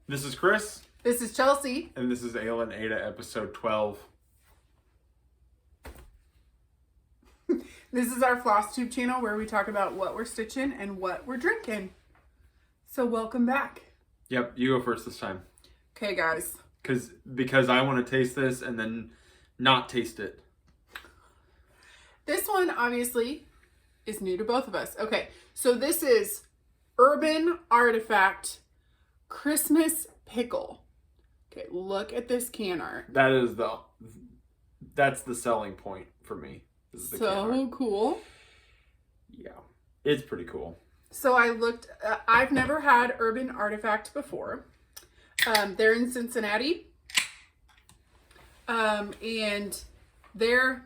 This is Chris. This is Chelsea. And this is aleandaida episode 12. This is our Flosstube channel where we talk about what we're stitching and what we're drinking. So welcome back. Yep, you go first this time. Okay, guys. Because I want to taste this and then not taste it. This one, obviously, is new to both of us. Okay, so this is Urban Artifact Christmas Pickle. Okay, look at this can art. That's the selling point for me. This is the can So art. cool. Yeah, it's pretty cool. So I looked, I've never had Urban Artifact before. They're in Cincinnati. And their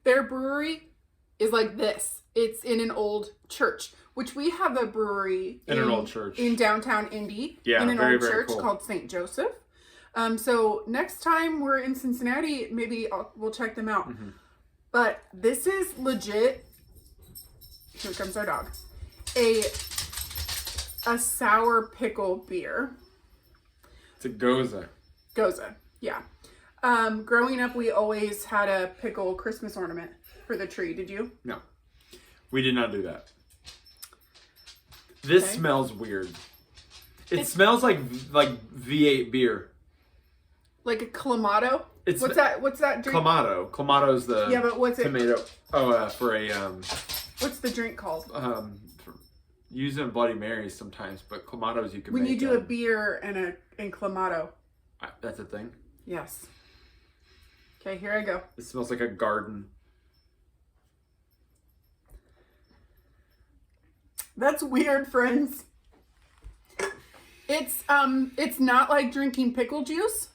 brewery is like this. It's in an old church, which we have a brewery in an old church in downtown Indy. Yeah, in an very, old very church cool. called St. Joseph. So next time we're in Cincinnati, maybe we'll check them out. Mm-hmm. But this is legit. Here comes our dog. A sour pickle beer. It's a goza. Goza, yeah. Growing up, we always had a pickle Christmas ornament for the tree. Did you? No, we did not do that. This Okay. smells weird. It smells like V8 beer. Like a clamato? It's What's that drink? Clamato. Clamato's the Yeah, but what's it? tomato. For a What's the drink called? using Bloody Marys sometimes, but Clamatos you can When make. you do a beer and clamato. That's a thing. Yes. Okay, here I go. It smells like a garden. That's weird, friends. It's not like drinking pickle juice.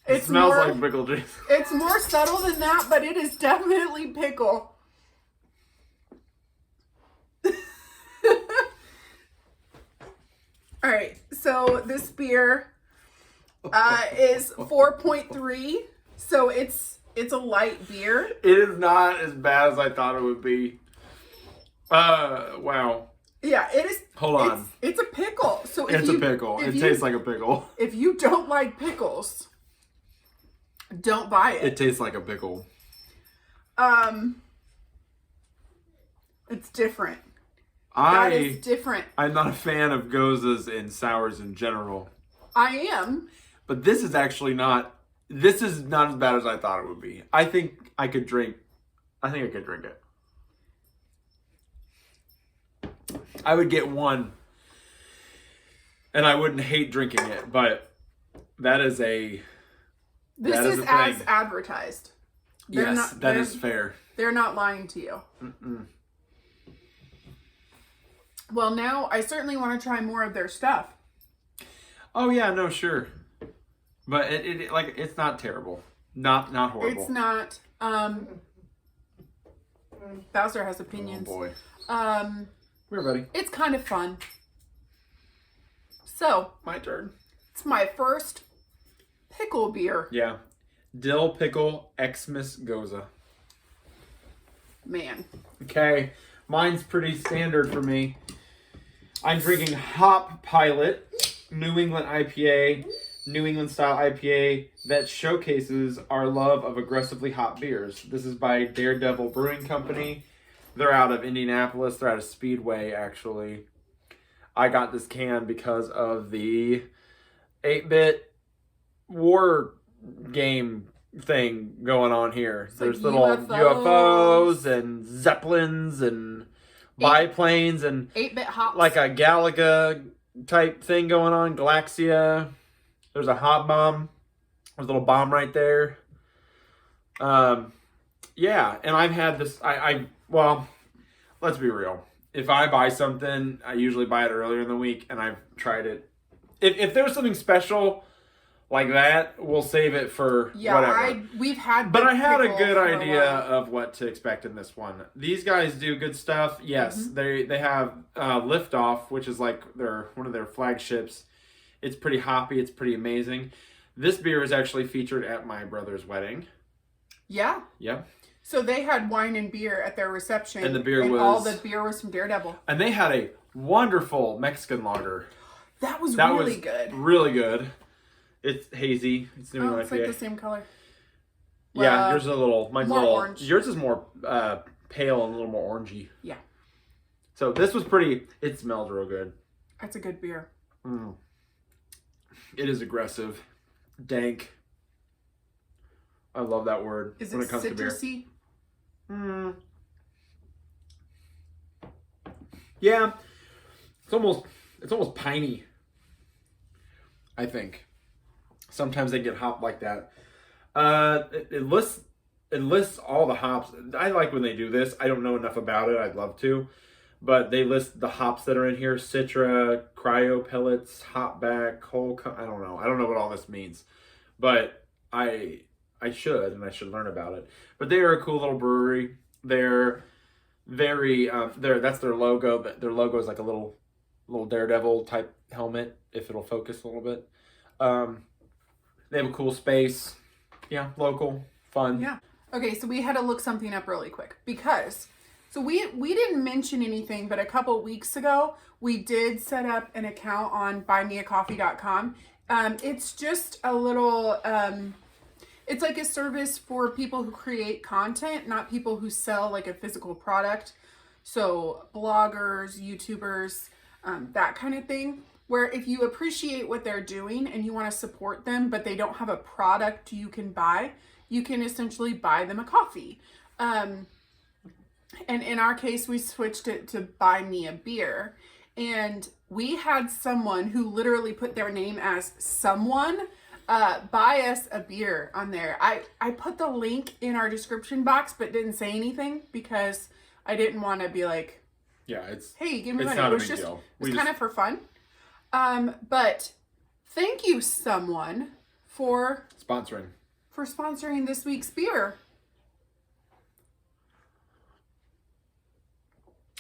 It smells like pickle juice. It's more subtle than that, but it is definitely pickle. All right, so this beer is 4.3, so it's a light beer. It is not as bad as I thought it would be. Wow. Yeah, it is. Hold on. It's a pickle. So if It's a pickle. It tastes like a pickle. If you don't like pickles, don't buy it. It tastes like a pickle. It's different. That is different. I'm not a fan of gozas and sours in general. I am. But this is actually not. This is not as bad as I thought it would be. I think I could drink it. I would get one, and I wouldn't hate drinking it. But that is a. This that is a as thing. advertised. That is fair. They're not lying to you. Mm-mm. Well, now I certainly want to try more of their stuff. Oh yeah, no, sure. But it's not terrible. Not horrible. It's not. Bowser has opinions. Oh boy. Um, Here, buddy. It's kind of fun. So My turn. it's my first pickle beer. Yeah. Dill pickle XMas goza. Man. Okay. Mine's pretty standard for me. I'm drinking Hop Pilot, New England IPA, New England style IPA that showcases our love of aggressively hot beers. This is by Daredevil Brewing Company. They're out of Indianapolis. They're out of Speedway, actually. I got this can because of the 8-bit war game thing going on here. It's There's like little UFOs. UFOs and Zeppelins and biplanes and 8-bit hops. like a Galaga type thing going on. Galaxia. There's a hot bomb. There's a little bomb right there. Yeah, and I've had this. Well, let's be real. If I buy something, I usually buy it earlier in the week, and I've tried it. If there's something special like that, we'll save it for whatever. We've had. But I had a pickle good for a idea while. of what to expect in this one. These guys do good stuff. Yes, they have Liftoff, which is like one of their flagships. It's pretty hoppy. It's pretty amazing. This beer was actually featured at my brother's wedding. Yeah. Yep. So they had wine and beer at their reception. And the beer all was- the beer was from Daredevil. And they had a wonderful Mexican lager. That was That really was good. Really good. It's hazy. It's New England It's like IPA. the same color. Yeah, yours is a little. Mine's more a little. orange. Yours is more pale and a little more orangey. Yeah. So this was pretty. It smells real good. That's a good beer. Mm. It is aggressive, dank. I love that word Is when it it comes to beer. citrusy? Yeah, it's almost piney. I think sometimes they get hopped like that. It lists all the hops. I like when they do this. I don't know enough about it. I'd love to, but they list the hops that are in here: Citra, cryo pellets, hopback, whole. I don't know. I don't know what all this means, but I should, and I should learn about it. But they are a cool little brewery. They're very that's their logo. Their logo is like a little Daredevil type helmet, if it'll focus a little bit. They have a cool space. Yeah, local, fun. Yeah. Okay, so we had to look something up really quick because we didn't mention anything, but a couple weeks ago we did set up an account on buymeacoffee.com. It's just a little it's like a service for people who create content, not people who sell like a physical product. So bloggers, YouTubers, that kind of thing. Where if you appreciate what they're doing and you want to support them, but they don't have a product you can buy, you can essentially buy them a coffee. And in our case, we switched it to buy me a beer. And we had someone who literally put their name as someone buy us a beer on there. I put the link in our description box, but didn't say anything because I didn't want to be like, yeah, it's hey, give me it's money. not It a was big just, deal. it's kind of for fun. But thank you, someone, for sponsoring this week's beer.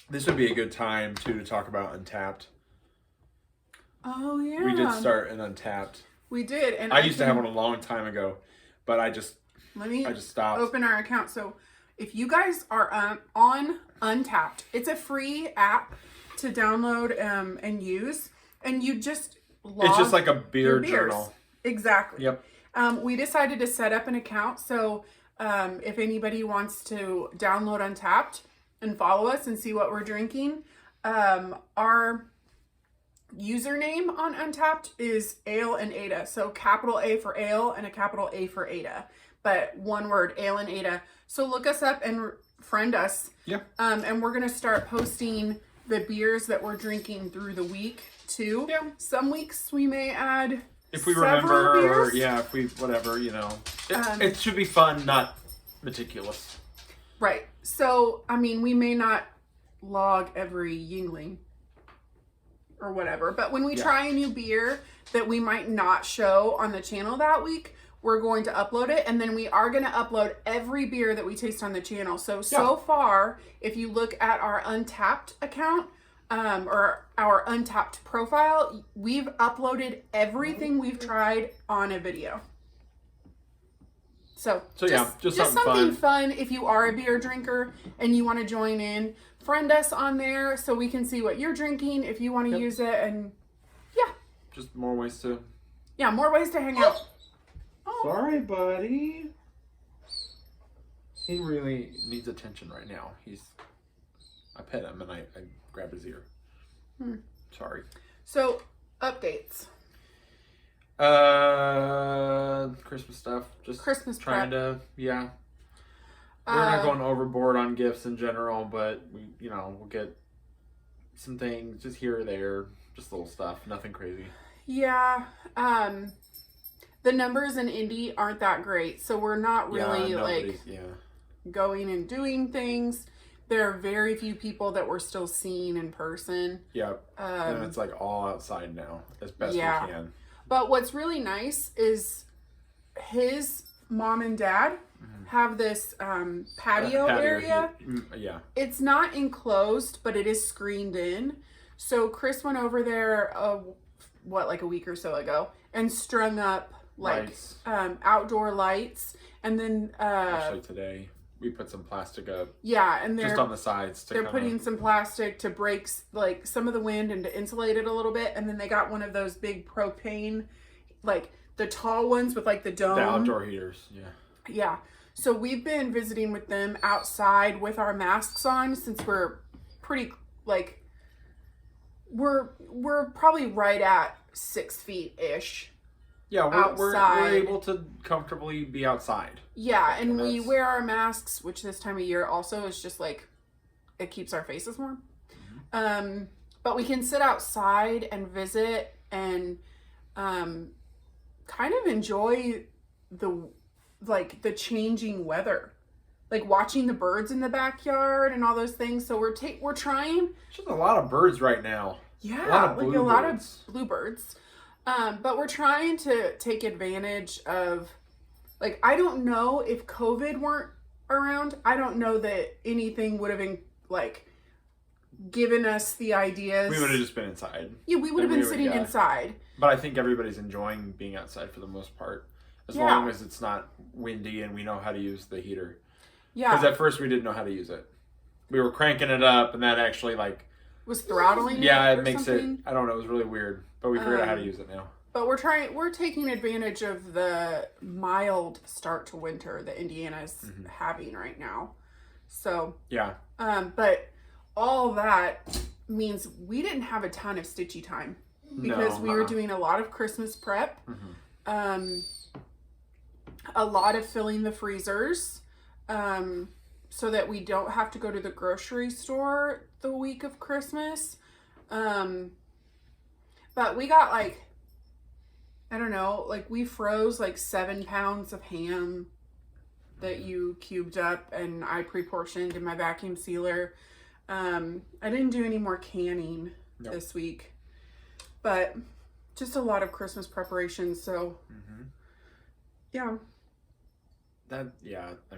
This would be a good time too to talk about Untapped. Oh yeah, We did start an Untapped. We did, and I used to have one a long time ago, but I just stopped. Open our account. So if you guys are on Untapped, it's a free app to download and use, and you just log It's just like a beer your beers. journal. Exactly. Yep. We decided to set up an account, so if anybody wants to download Untapped and follow us and see what we're drinking, our username on Untapped is aleandaida. So capital A for ale and a capital A for Ada, but one word, aleandaida. So look us up and friend us. Yeah. And we're gonna start posting the beers that we're drinking through the week too. Yeah. Some weeks we may add If we several remember, or beers. yeah, if we whatever, it should be fun, not meticulous. Right. So I mean, we may not log every Yingling or whatever, but when we try a new beer that we might not show on the channel that week, we're going to upload it, and then we are going to upload every beer that we taste on the channel. So far, if you look at our Untapped account or our Untapped profile, we've uploaded everything we've tried on a video. So just something fun if you are a beer drinker and you want to join in. Friend us on there so we can see what you're drinking if you want to use it, and just more ways to hang out. Oh. Sorry, buddy. He really needs attention right now. I pet him and I grab his ear. Sorry. So, updates. Christmas stuff. Just Christmas trying prep. We're not going overboard on gifts in general, but we'll get some things just here or there, just little stuff, nothing crazy. Yeah. The numbers in Indy aren't that great, so we're not really going and doing things. There are very few people that we're still seeing in person. Yeah. And it's like all outside now, as best we can. But what's really nice is his mom and dad have this patio area. Yeah. It's not enclosed, but it is screened in. So Chris went over there, like a week or so ago, and strung up like lights. Outdoor lights. And then actually today. we put some plastic up. Yeah, and just on the sides. They're putting some plastic to break like some of the wind and to insulate it a little bit. And then they got one of those big propane, like the tall ones with like the dome. The outdoor heaters, yeah. Yeah. So we've been visiting with them outside with our masks on since we're pretty like we're probably right at 6 feet ish. Yeah, we're able to comfortably be outside. Yeah, and we wear our masks, which this time of year also is just like, it keeps our faces warm. Mm-hmm. But we can sit outside and visit and kind of enjoy the changing weather. Like watching the birds in the backyard and all those things. So we're trying. There's just a lot of birds right now. Yeah, a lot of bluebirds. But we're trying to take advantage of, like, I don't know if COVID weren't around. I don't know that anything would have been, like, given us the ideas. We would have just been inside. Yeah, we would have been sitting inside. But I think everybody's enjoying being outside for the most part. As long as it's not windy and we know how to use the heater. Yeah. Because at first we didn't know how to use it. We were cranking it up and that actually, like... was throttling it makes something? I don't know, it was really weird. But we figured out how to use it now. But we're taking advantage of the mild start to winter that Indiana's having right now. So yeah. But all that means we didn't have a ton of stitchy time because we were doing a lot of Christmas prep, a lot of filling the freezers, so that we don't have to go to the grocery store the week of Christmas. But we got like, I don't know, like we froze like 7 pounds of ham that you cubed up and I pre-portioned in my vacuum sealer. I didn't do any more canning this week, but just a lot of Christmas preparations. So yeah. I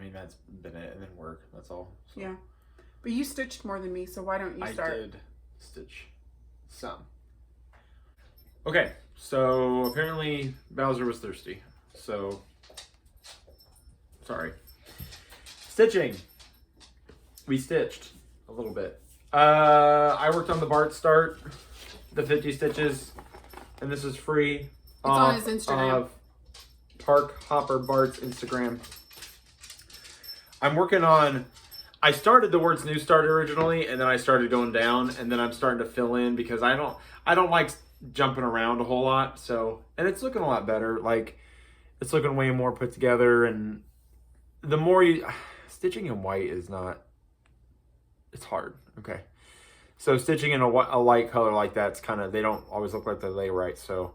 mean, that's been it. And then work, that's all. So. Yeah. But you stitched more than me, so why don't you start? I did stitch some. Okay, so apparently Bowser was thirsty. So, sorry. Stitching. We stitched a little bit. I worked on the Bart Start, the 50 stitches, and this is free. It's on his Instagram. Park Hopper Bart's Instagram. I'm working on... I started the words New Start originally, and then I started going down, and then I'm starting to fill in because I don't like jumping around a whole lot. So, and it's looking a lot better. Like, it's looking way more put together, and the more you stitching in white is not. It's hard. Okay, so stitching in a light color like that's kind of, they don't always look like they lay right. So,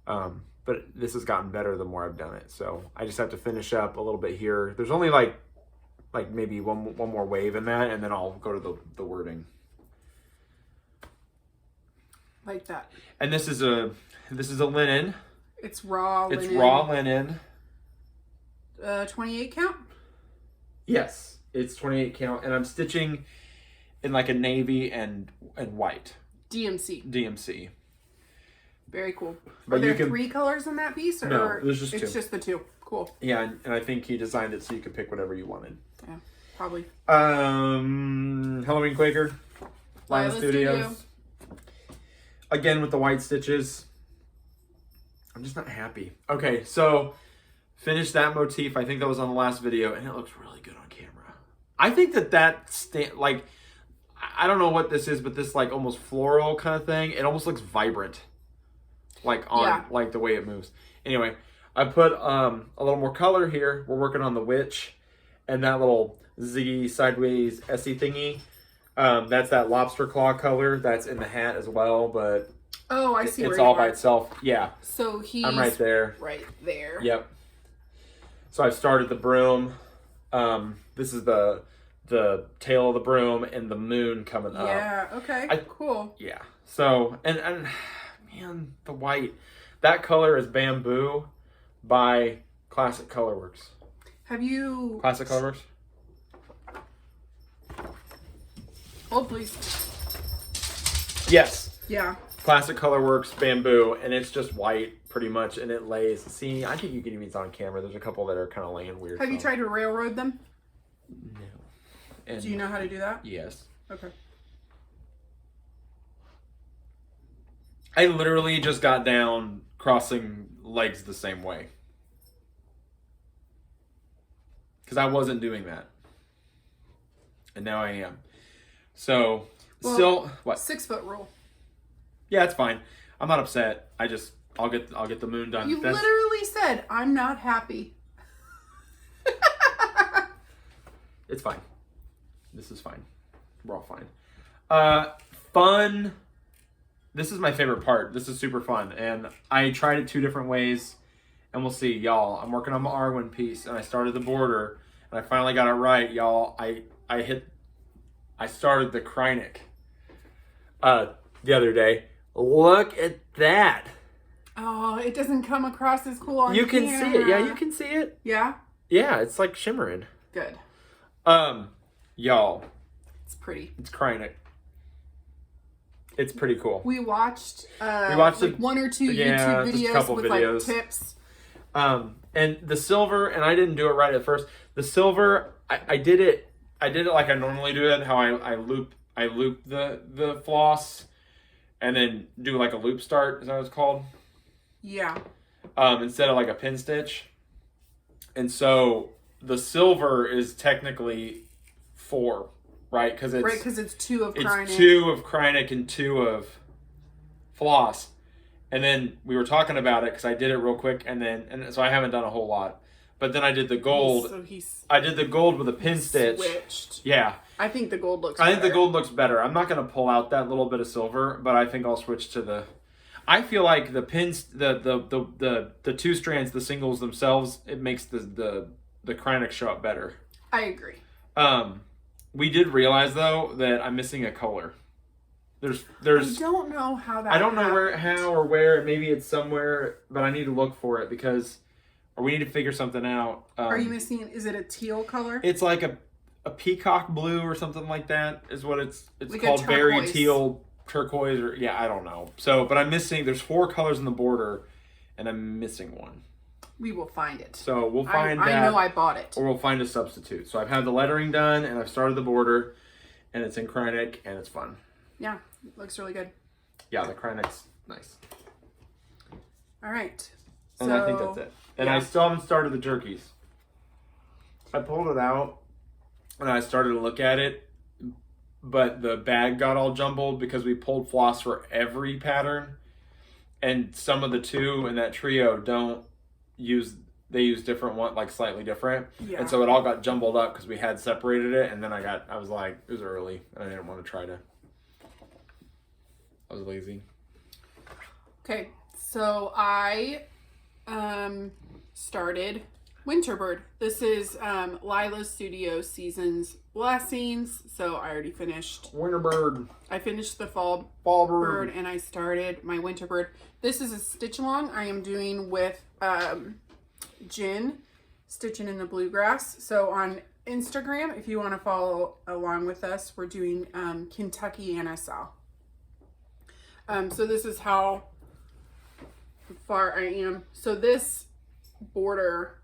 but this has gotten better the more I've done it. So I just have to finish up a little bit here. There's only like maybe one more wave in that, and then I'll go to the wording. Like that. And this is a linen. It's raw linen. It's raw linen. 28 count? Yes, it's 28 count, and I'm stitching in like a navy and white. DMC. Very cool. Are there 3 colors in that piece? Or no, there's just 2. It's just the 2. Cool. Yeah, and I think he designed it so you could pick whatever you wanted. Yeah, probably. Halloween Quaker. Lila Studios. Again with the white stitches. I'm just not happy. Okay, so finished that motif. I think that was on the last video, and it looks really good on camera. I think like, I don't know what this is, but this like almost floral kind of thing. It almost looks vibrant. Like on like the way it moves. Anyway, I put a little more color here. We're working on the witch and that little ziggy sideways Essie thingy. That's that lobster claw color that's in the hat as well, but I see. It's all by itself. Yeah. So I'm right there. Right there. Yep. So I've started the broom. This is the tail of the broom and the moon coming up. Yeah. Okay. Cool. Yeah. So and man, the white, that color is Bamboo by Classic Colorworks. Have you... Classic Colorworks? Oh, please. Yes. Yeah. Classic Colorworks Bamboo, and it's just white pretty much, and it lays. See, I think you can even see on camera. There's a couple that are kind of laying weird. Have you tried to railroad them? No. And Do you know how to do that? yes. Okay. I literally just got down crossing legs the same way. Because I wasn't doing that. And now I am. So, Well, still, what? 6 foot rule. Yeah, it's fine. I'm not upset. I'll get the moon done. You literally said, I'm not happy. It's fine. This is fine. We're all fine. Fun. This is my favorite part. This is super fun. And I tried it 2 different ways. And we'll see, y'all. I'm working on my Arwen piece. And I started the border. And I finally got it right, y'all. I started the Krynic the other day. Look at that. Oh, it doesn't come across as cool on You can camera. see it. Yeah, you can see it. Yeah? Yeah, it's like shimmering. Good. Y'all. It's pretty. It's Krynic. It's pretty cool. We watched like 1 or 2 yeah, YouTube just a videos couple with videos. like tips. And the silver, and I didn't do it right at first. The silver, I did it like I normally do it, how I loop the floss and then do like a loop start, is that what it's called? Yeah. Instead of like a pin stitch. And so the silver is technically 4, right? Because it's 2 of Krynic. It's 2 of Krynic and 2 of floss. And then we were talking about it because I did it real quick, and so I haven't done a whole lot. But then I did the gold. I did the gold with a pin stitch. Switched. Yeah. I think the gold looks I think the gold looks better. I'm not going to pull out that little bit of silver, but I think I'll switch to the... I feel like the pins, the 2 strands, the singles themselves, it makes the Krynic show up better. I agree. We did realize, though, that I'm missing a color. There's I don't know how that I don't know happened. how or where. Maybe it's somewhere, but I need to look for it or we need to figure something out. Are you missing, is it a teal color? It's like a peacock blue or something like that is what it's like called. Very teal turquoise or I don't know. So, but I'm missing, there's 4 colors in the border and I'm missing one. We will find it. So we'll find that. I know I bought it. Or we'll find a substitute. So I've had the lettering done and I've started the border and it's in Krynic and it's fun. Yeah, it looks really good. Yeah, the Krynic's nice. All right. And I think that's it. And I still haven't started the turkeys. I pulled it out and I started to look at it, but the bag got all jumbled because we pulled floss for every pattern. And some of the 2 in that trio they use different one, like slightly different. Yeah. And so it all got jumbled up because we had separated it. And then I was like, it was early and I didn't want to try to. I was lazy. Okay, so I started Winterbird. This is Lila's Studio Seasons Blessings. So I already finished. Winterbird. I finished the Fall Bird and I started my Winterbird. This is a stitch along I am doing with Jen, Stitching in the Bluegrass. So on Instagram, if you want to follow along with us, we're doing Kentucky NSL. So this is how far I am. So this border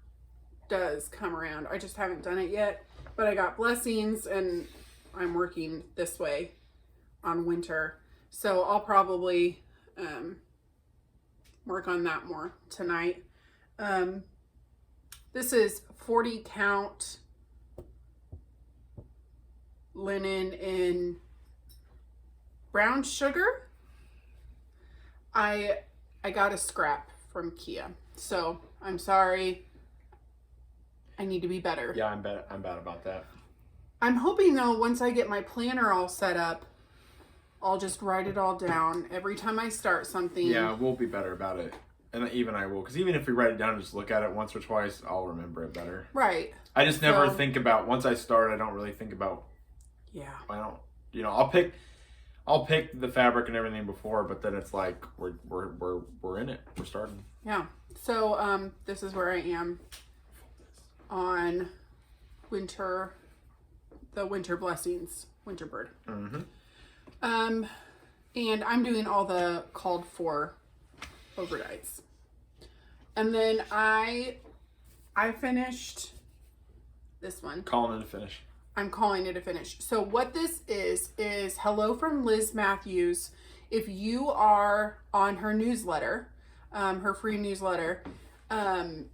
does come around. I just haven't done it yet, but I got Blessings and I'm working this way on Winter. So I'll probably work on that more tonight. This is 40 count linen in brown sugar. I got a scrap from Kia, so I'm sorry. I need to be better. Yeah, I'm bad about that. I'm hoping though, once I get my planner all set up, I'll just write it all down every time I start something. Yeah, we'll be better about it. And even I will, because even if we write it down and just look at it once or twice, I'll remember it better. Right. I just never think about, once I start, I don't really think about. Yeah. I don't, I'll pick the fabric and everything before, but then it's like we're in it. We're starting. Yeah. So this is where I am on the Winter Blessings, Winterbird. Mm-hmm. And I'm doing all the called for overnights. And then I finished this one. Calling it a finish. I'm calling it a finish. So what this is hello from Liz Matthews. If you are on her newsletter, her free newsletter,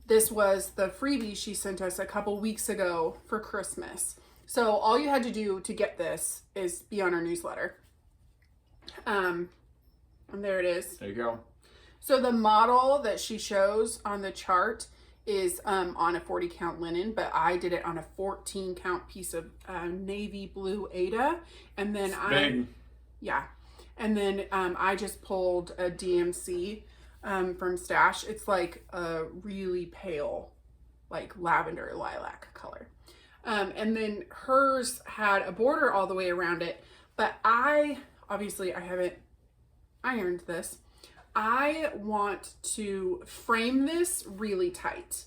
this was the freebie she sent us a couple weeks ago for Christmas. So all you had to do to get this is be on her newsletter. And there it is. There you go. So the model that she shows on the chart is on a 40 count linen, but I did it on a 14 count piece of navy blue Aida. And then I just pulled a DMC from Stash. It's like a really pale, like lavender lilac color. And then hers had a border all the way around it, but I haven't ironed this. I want to frame this really tight.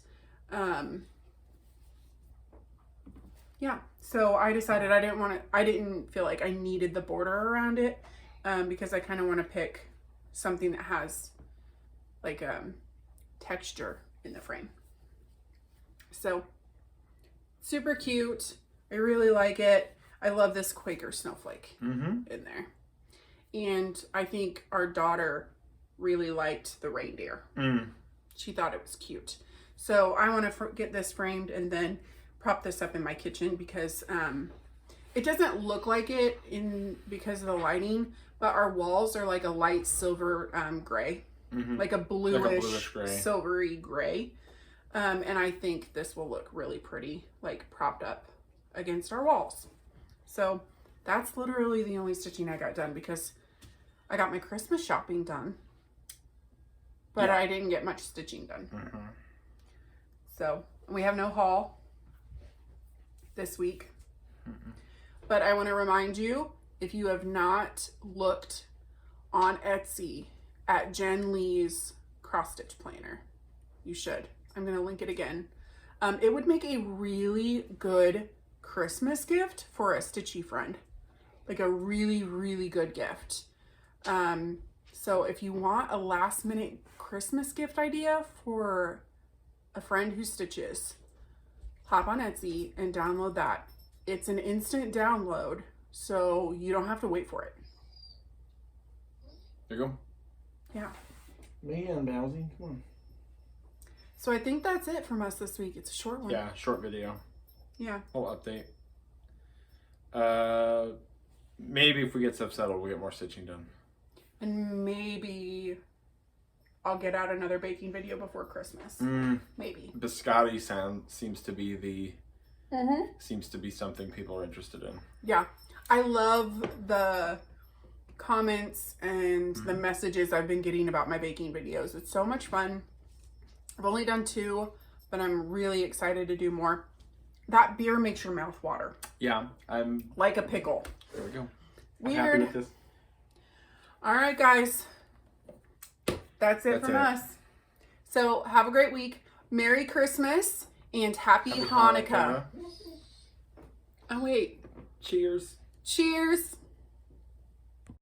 Yeah, so I decided I didn't feel like I needed the border around it, because I kind of want to pick something that has like texture in the frame. So super cute. I really like it. I love this Quaker snowflake in there. And I think our daughter really liked the reindeer. She thought it was cute. So I want to get this framed and then prop this up in my kitchen because it doesn't look like it because of the lighting, but our walls are like a light silver gray, like a bluish gray. Silvery gray. And I think this will look really pretty, like propped up against our walls. So that's literally the only stitching I got done because I got my Christmas shopping done, but I didn't get much stitching done. So we have no haul this week, but I want to remind you, if you have not looked on Etsy at Jen Lee's cross stitch planner, you should. I'm going to link it again. It would make a really good Christmas gift for a stitchy friend, like a really, really good gift. So if you want a last minute Christmas gift idea for a friend who stitches, hop on Etsy and download that. It's an instant download, so you don't have to wait for it. There you go. Yeah. Man, Bowsy, come on. So I think that's it from us this week. It's a short one. Yeah, short video. Yeah. Whole update. Maybe if we get stuff settled, we'll get more stitching done. And maybe I'll get out another baking video before Christmas. Maybe. Biscotti seems to be something people are interested in. Yeah. I love the comments and the messages I've been getting about my baking videos. It's so much fun. I've only done 2, but I'm really excited to do more. That beer makes your mouth water. Yeah, I'm like a pickle. There we go. Weird. I'm happy with this. All right, guys. That's it from us. So have a great week. Merry Christmas and Happy Hanukkah. Oh, wait. Cheers. Cheers.